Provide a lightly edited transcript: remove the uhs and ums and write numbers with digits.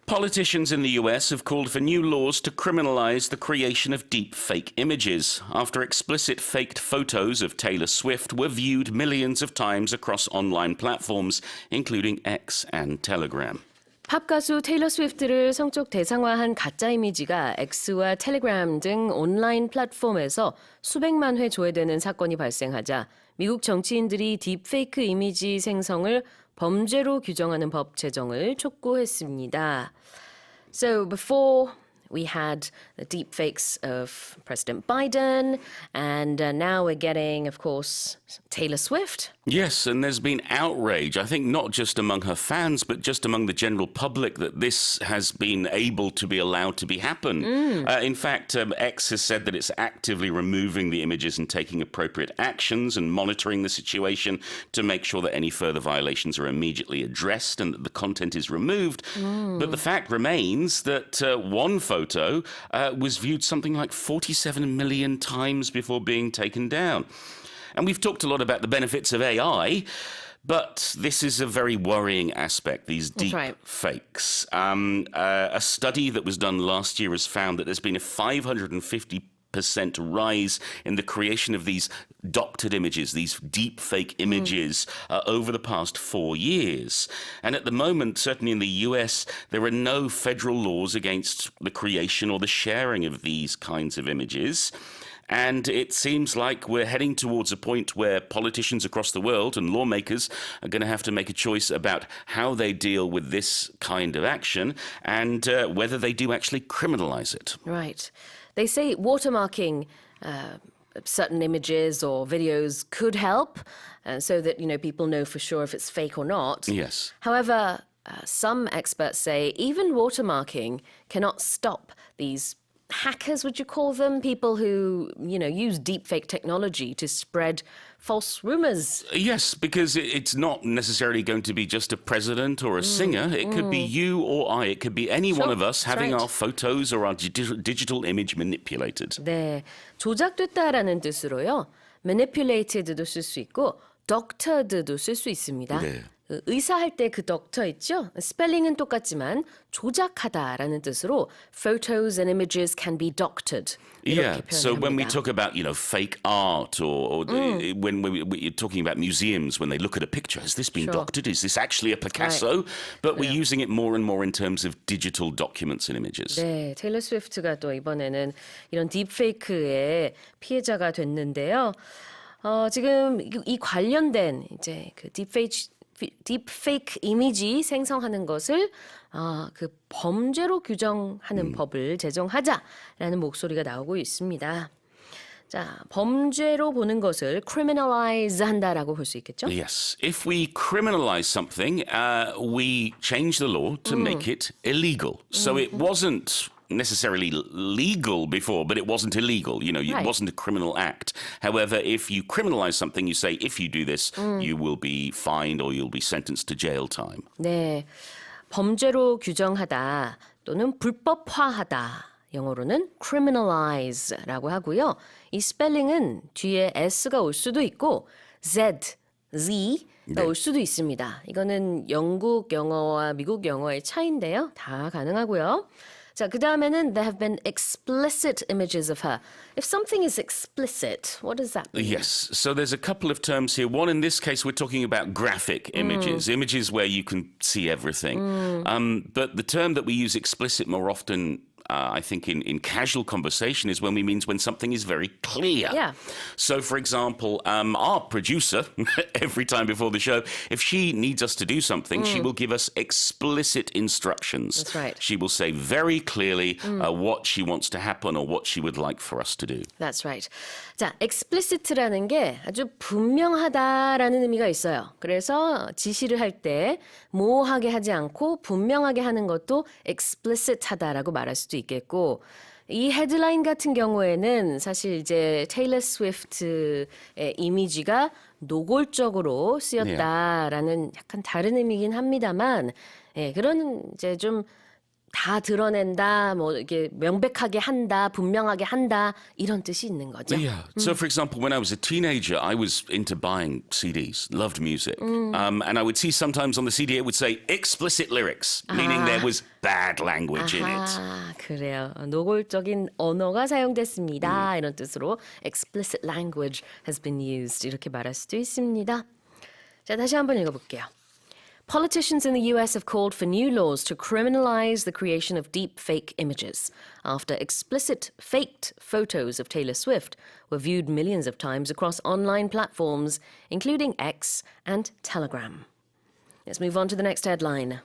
Politicians in the US have called for new laws to criminalize the creation of deepfake images after explicit faked photos of Taylor Swift were viewed millions of times across online platforms, including X and Telegram. 팝 가수 테일러 스위프트를 성적 대상화한 가짜 이미지가 X와 텔레그램 등 온라인 플랫폼에서 수백만 회 조회되는 사건이 발생하자 미국 정치인들이 딥페이크 이미지 생성을 범죄로 규정하는 법 제정을 촉구했습니다. So before we had the deepfakes of President Biden, and now we're getting, of course, Taylor Swift. Yes, and there's been outrage, I think not just among her fans, but just among the general public that this has been able to be allowed to be happen. In fact, X has said that it's actively removing the images and taking appropriate actions and monitoring the situation to make sure that any further violations are immediately addressed and that the content is removed. But the fact remains that one photo was viewed something like 47 million times before being taken down. And we've talked a lot about the benefits of AI, but this is a very worrying aspect, these deep fakes. A study that was done last year has found that there's been a 550% rise in the creation of these doctored images, these deep fake images, over the past 4 years. And at the moment, certainly in the US, there are no federal laws against the creation or the sharing of these kinds of images. And it seems like we're heading towards a point where politicians across the world and lawmakers are going to have to make a choice about how they deal with this kind of action and whether they do actually criminalize it. Right. They say watermarking certain images or videos could help so that, people know for sure if it's fake or not. Yes. However, some experts say even watermarking cannot stop these hackers, would you call them? People who, use deepfake technology to spread false rumors. Yes, because it's not necessarily going to be just a president or a singer. It could be you or I. It could be any one of us having our photos or our digital image manipulated. 네, 조작됐다라는 뜻으로요. manipulated도 쓸 수 있고 doctored도 쓸 수 있습니다. 네. 의사 할 때 그 doctor 있죠? 스펠링은 똑같지만 조작하다라는 뜻으로 photos and images can be doctored. Yeah, so when we talk about, fake art or when we're talking about museums, when they look at a picture, has this been doctored? Is this actually a Picasso? But we're using it more and more in terms of digital documents and images. 네, 테일러 스위프트가 또 이번에는 이런 딥페이크의 피해자가 됐는데요. 지금 이 관련된 이제 그 딥페이크 이미지 생성하는 것을 그 범죄로 규정하는 법을 제정하자라는 목소리가 나오고 있습니다. 자, 범죄로 보는 것을 criminalise 한다라고 볼 수 있겠죠? Yes. If we criminalize something, we change the law to make it illegal. So it wasn't necessarily legal before, but it wasn't illegal. It wasn't a criminal act. However, if you criminalize something, you say, if you do this, you will be fined or you'll be sentenced to jail time. 네, 범죄로 규정하다 또는 불법화하다. 영어로는 criminalize라고 하고요. 이 스펠링은 뒤에 s가 올 수도 있고 z가 올 수도 있습니다. 이거는 영국 영어와 미국 영어의 차이인데요. 다 가능하고요. 자, 그 다음에는 there have been explicit images of her. If something is explicit, what does that mean? Yes, so there's a couple of terms here. One, in this case, we're talking about graphic images, images where you can see everything. But the term that we use explicit more often, I think in casual conversation is when something is very clear. Yeah. So, for example, our producer, every time before the show, if she needs us to do something, she will give us explicit instructions. That's right. She will say very clearly what she wants to happen or what she would like for us to do. That's right. 자, explicit라는 게 아주 분명하다라는 의미가 있어요. 그래서 지시를 할 때 모호하게 하지 않고 분명하게 하는 것도 explicit하다라고 말할 수도 있겠고, 이 헤드라인 같은 경우에는 사실 이제 테일러 스위프트의 이미지가 노골적으로 쓰였다라는 약간 다른 의미긴 합니다만, 그런 이제 좀 다 드러낸다, 뭐 이게 명백하게 한다, 분명하게 한다 이런 뜻이 있는 거죠. Yeah. So, for example, when I was a teenager, I was into buying CDs, loved music. And I would see sometimes on the CD it would say explicit lyrics, meaning there was bad language in it. 아, 그래요. 노골적인 언어가 사용됐습니다. 이런 뜻으로 explicit language has been used. 이렇게 말할 수도 있습니다. 자, 다시 한번 읽어볼게요. Politicians in the US have called for new laws to criminalize the creation of deepfake images after explicit faked photos of Taylor Swift were viewed millions of times across online platforms, including X and Telegram. Let's move on to the next headline.